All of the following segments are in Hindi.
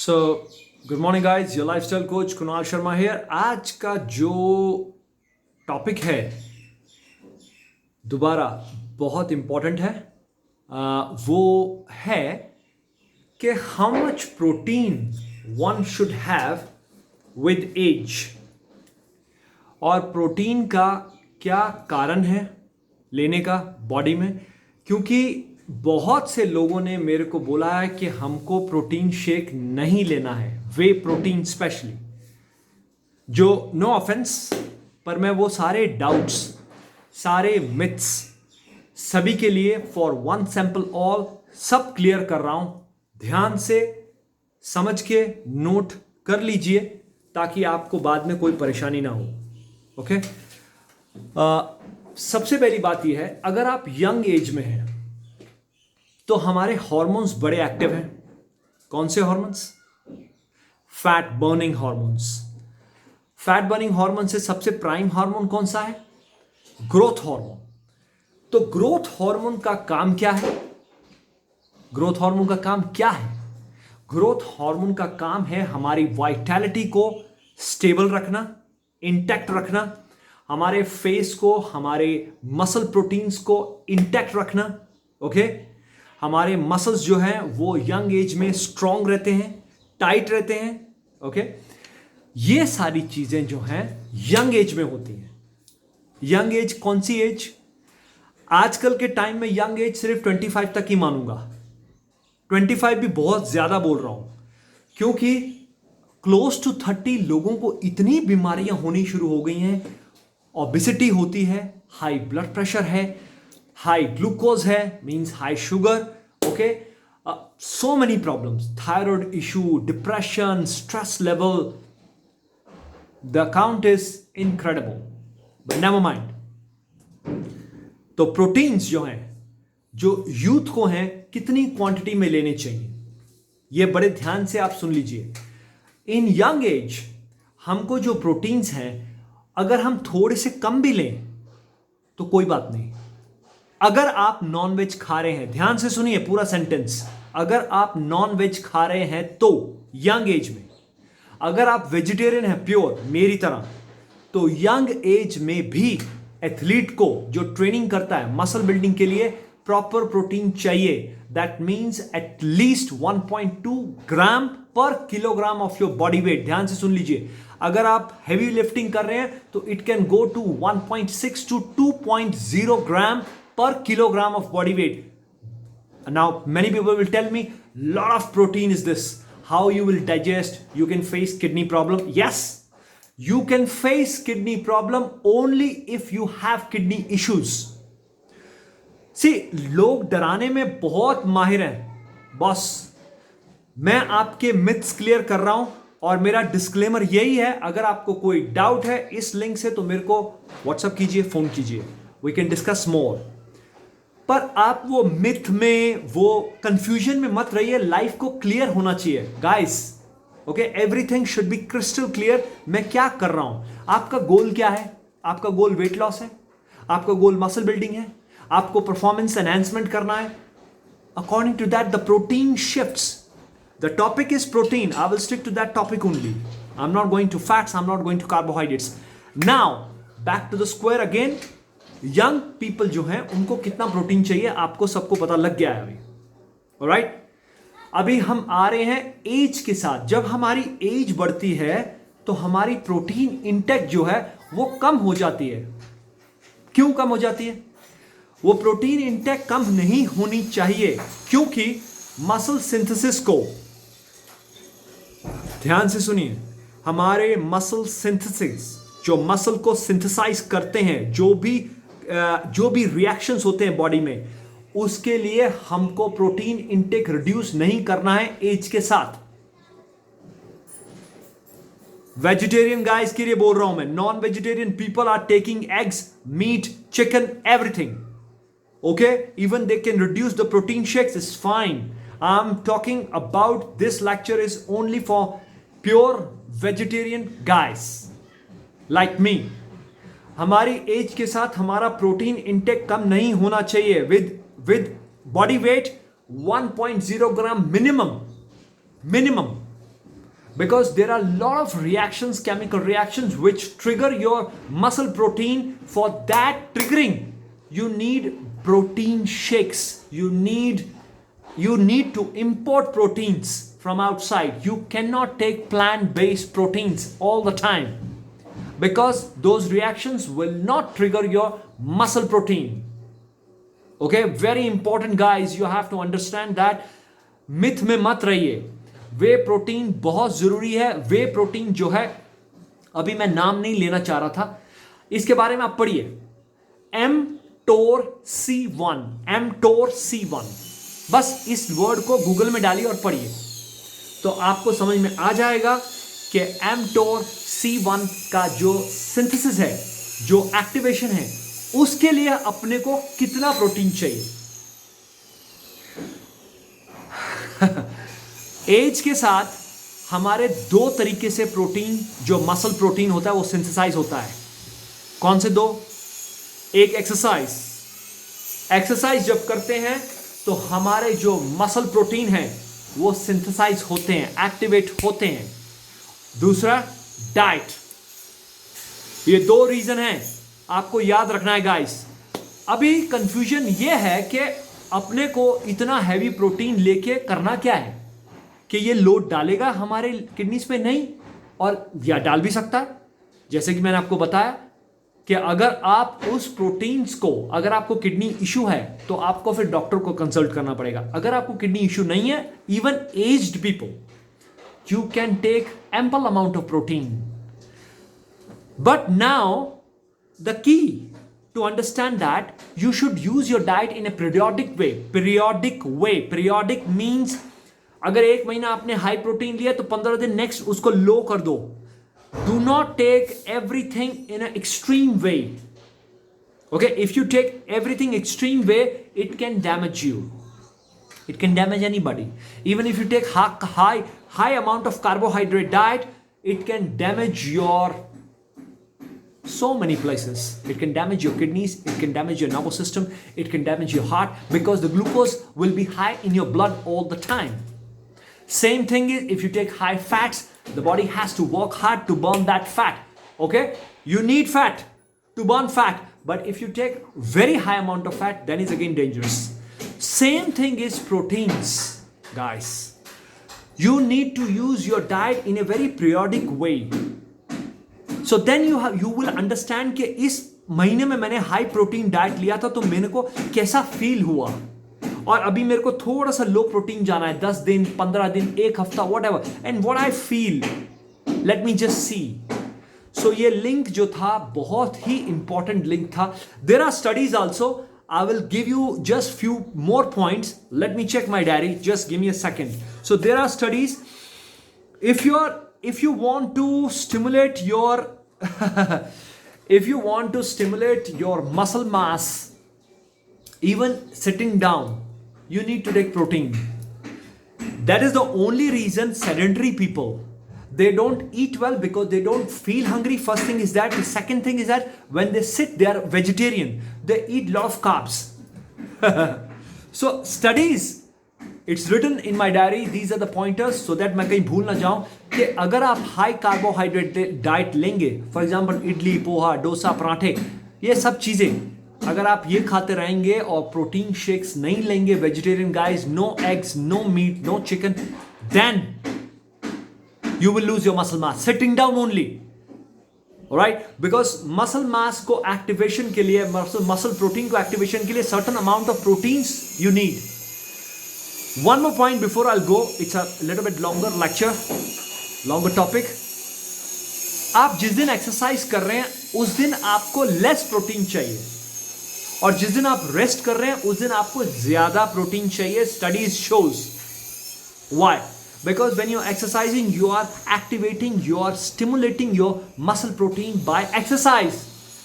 So good morning guys, your lifestyle coach Kunal Sharma here. आज का जो टॉपिक है दोबारा बहुत इंपॉर्टेंट है। वो है कि how much protein one should have with age, और प्रोटीन का क्या कारण है लेने का बॉडी में। क्योंकि बहुत से लोगों ने मेरे को बोला है कि हमको प्रोटीन शेक नहीं लेना है, वे प्रोटीन स्पेशली, जो नो ऑफेंस, पर मैं वो सारे डाउट्स, सारे मिथ्स सभी के लिए फॉर वन सैंपल ऑल सब क्लियर कर रहा हूं। ध्यान से समझ के नोट कर लीजिए ताकि आपको बाद में कोई परेशानी ना हो। ओके, सबसे पहली बात यह है, अगर आप यंग एज में हैं तो हमारे हार्मोन्स बड़े एक्टिव हैं। कौन से hormones? Fat burning hormones. Fat burning hormone से सबसे प्राइम हार्मोन कौन सा है? Growth hormone. तो ग्रोथ हार्मोन का काम क्या है? ग्रोथ हार्मोन का काम क्या है? ग्रोथ हार्मोन का काम है हमारी वाइटैलिटी को स्टेबल रखना, इंटैक्ट रखना, हमारे फेस को, हमारे मसल प्रोटीन्स को इंटैक्ट रखना। ओके, हमारे मसल्स जो हैं वो यंग एज में स्ट्रांग रहते हैं, टाइट रहते हैं। ओके, ये सारी चीजें जो हैं यंग एज में होती हैं। यंग एज कौन सी एज? आजकल के टाइम में यंग एज सिर्फ 25 तक ही मानूंगा। 25 भी बहुत ज्यादा बोल रहा हूं, क्योंकि क्लोज टू 30 लोगों को इतनी बीमारियां होनी शुरू हो गई हैं। ओबेसिटी होती है, हाई ब्लड प्रेशर है, हाई ग्लूकोज है, means high sugar. Okay, so many problems, thyroid issue, depression, stress level, the account is incredible, but never mind. तो प्रोटीन्स जो हैं, जो यूथ को हैं, कितनी क्वांटिटी में लेने चाहिए, ये बड़े ध्यान से आप सुन लीजिए। इन यंग एज हमको जो प्रोटीन्स हैं, अगर हम थोड़े से कम भी लें तो कोई बात नहीं। अगर आप नॉन वेज खा रहे हैं, ध्यान से सुनिए पूरा सेंटेंस, अगर आप नॉन वेज खा रहे हैं तो यंग एज में, अगर आप वेजिटेरियन हैं प्योर मेरी तरह, तो यंग एज में भी एथलीट को जो ट्रेनिंग करता है मसल बिल्डिंग के लिए, प्रॉपर प्रोटीन चाहिए। दैट मींस एट लीस्ट 1.2 ग्राम पर kilogram of your body weight. ध्यान से सुन लीजिए, अगर आप हैवी लिफ्टिंग कर रहे हैं तो it can go to 1.6 to 2.0 gram per kilogram of body weight. Now many people will tell me, lot of protein is this, how you will digest, you can face kidney problem. Yes, you can face kidney problem only if you have kidney issues. See, लोग डराने में बहुत माहिर हैं बॉस। मैं आपके मिथ्स क्लियर कर रहा हूं और मेरा डिस्क्लेमर यही है, अगर आपको कोई डाउट है इस लिंक से तो मेरे को व्हाट्सएप कीजिए, फोन कीजिए, वी कैन डिस्कस मोर। पर आप वो मिथ में, वो कंफ्यूजन में मत रहिए। लाइफ को क्लियर होना चाहिए guys. Okay, everything should be crystal clear. मैं क्या कर रहा हूं, आपका गोल क्या है? आपका गोल वेट लॉस है, आपका गोल मसल बिल्डिंग है, आपको परफॉर्मेंस एनहांसमेंट करना है। According to that the protein shifts. The topic is protein, I will stick to that topic only. I am not going to fats, I am not going to carbohydrates. Now back to the square again. Young people जो हैं उनको कितना प्रोटीन चाहिए आपको सबको पता लग गया है अभी। ऑलराइट, अभी हम आ रहे हैं एज के साथ। जब हमारी एज बढ़ती है तो हमारी प्रोटीन इंटेक जो है वो कम हो जाती है। क्यों कम हो जाती है? वो प्रोटीन इंटेक कम नहीं होनी चाहिए, क्योंकि मसल सिंथेसिस को, ध्यान से सुनिए, हमारे मसल सिंथेसिस, जो मसल को सिंथेसाइज करते हैं, जो भी रिएक्शंस होते हैं बॉडी में, उसके लिए हमको प्रोटीन इंटेक रिड्यूस नहीं करना है एज के साथ। वेजिटेरियन गाइस के लिए बोल रहा हूं मैं, non vegetarian people are taking eggs, meat, chicken, everything. Okay, even they can reduce the protein shakes, is fine. I am talking about, this lecture is only for pure vegetarian guys like me. हमारी एज के साथ हमारा प्रोटीन इंटेक कम नहीं होना चाहिए। With body weight 1.0 gram minimum. because there are a lot of reactions, chemical reactions, which trigger your muscle protein. For that triggering, you need protein shakes. You need to import proteins from outside. You cannot take plant-based proteins all the time, because those reactions will not trigger your muscle protein. Okay, very important guys, you have to understand that. Myth में मत रहिए. वे प्रोटीन बहुत जरूरी है. वे प्रोटीन जो है, अभी मैं नाम नहीं लेना चाह रहा था, इसके बारे में आप पढ़िए. mTOR-C1, बस इस वर्ड को गूगल में डालिए और पढ़िए, तो आपको समझ में आ जाएगा कि mTOR-C1 का जो सिंथेसिस है, जो एक्टिवेशन है, उसके लिए अपने को कितना प्रोटीन चाहिए. एज के साथ हमारे दो तरीके से प्रोटीन, जो मसल प्रोटीन होता है, वो सिंथेसाइज होता है. कौन से दो? एक एक्सरसाइज जब करते हैं तो हमारे जो मसल प्रोटीन है वो सिंथेसाइज होते हैं, एक्टिवेट होते हैं. दूसरा डाइट. ये दो रीजन है, आपको याद रखना है गाइस. अभी कंफ्यूजन ये है कि अपने को इतना हैवी प्रोटीन लेके करना क्या है, कि ये लोड डालेगा हमारे किडनीज पे? नहीं. और या डाल भी सकता है, जैसे कि मैंने आपको बताया कि अगर आप उस प्रोटीन्स को, अगर आपको किडनी इशू है तो आपको फिर डॉक्टर को कंसल्ट करना पड़ेगा. अगर आपको किडनी इशू नहीं है, even aged people, you can take ample amount of protein. But now the key to understand that, you should use your diet in a periodic way. Periodic means अगर एक महीना आपने हाई प्रोटीन लिया तो 15 दिन नेक्स्ट उसको लो कर दो. Do not take everything in an extreme way. Okay, if you take everything extreme way, it can damage you. It can damage anybody. Even if you take high amount of carbohydrate diet, it can damage your so many places. It can damage your kidneys, it can damage your nervous system, it can damage your heart, because the glucose will be high in your blood all the time. Same thing is if you take high fats, the body has to work hard to burn that fat. Okay, you need fat to burn fat, but if you take very high amount of fat, then it's again dangerous. Same thing is proteins, guys. You need to use your diet in a very periodic way. So then you will understand कि इस महीने में मैंने हाई प्रोटीन डाइट लिया था तो मेरे को कैसा फील हुआ, और अभी मेरे को थोड़ा सा लो प्रोटीन जाना है, 10 दिन, 15 दिन, एक हफ्ता, whatever, and what I feel, let me just see. So ये लिंक जो था बहुत ही इंपॉर्टेंट लिंक था. There are studies also. I will give you just few more points. Let me check my diary. Just give me a second. So there are studies. If you want to stimulate your if you want to stimulate your muscle mass, even sitting down, you need to take protein. That is the only reason sedentary people, they don't eat well, because they don't feel hungry. First thing is that. The second thing is that when they sit, they are vegetarian, they eat lot of carbs. So studies, it's written in my diary. These are the pointers, so that मैं कहीं भूल ना जाऊं कि अगर आप हाई कार्बोहाइड्रेट डाइट लेंगे, फॉर एग्जांपल इडली, पोहा, डोसा, पराठे, ये सब चीजें अगर आप ये खाते रहेंगे और प्रोटीन शेक्स नहीं लेंगे, vegetarian guys, no eggs, no meat, no chicken, then you will lose your muscle mass sitting down only. Alright, because muscle mass को activation के लिए, muscle protein को activation के लिए certain amount of proteins you need. One more point before I'll go. It's a little bit longer lecture, longer topic. आप जिस दिन एक्सरसाइज कर रहे हैं उस दिन आपको लेस प्रोटीन चाहिए, और जिस दिन आप रेस्ट कर रहे हैं उस दिन आपको ज्यादा प्रोटीन चाहिए. Studies shows. Why? Because when you're exercising, you are activating, you are stimulating your muscle protein by exercise,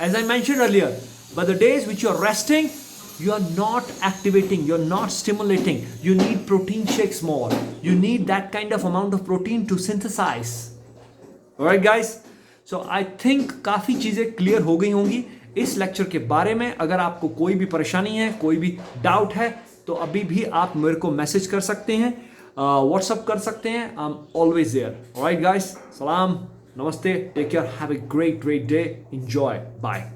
as I mentioned earlier. But the days which you're resting, you are not activating, you're not stimulating. You need protein shakes more. You need that kind of amount of protein to synthesize. Alright guys, so I think काफ़ी चीज़ें क्लियर हो गई होंगी इस लेक्चर के बारे में. अगर आपको कोई भी परेशानी है, कोई भी डाउट है, तो अभी भी आप मेरे को मैसेज कर सकते हैं. व्हाट्सअप कर सकते हैं. I am always there. Alright guys, सलाम, नमस्ते, take care, have a great day, enjoy, bye.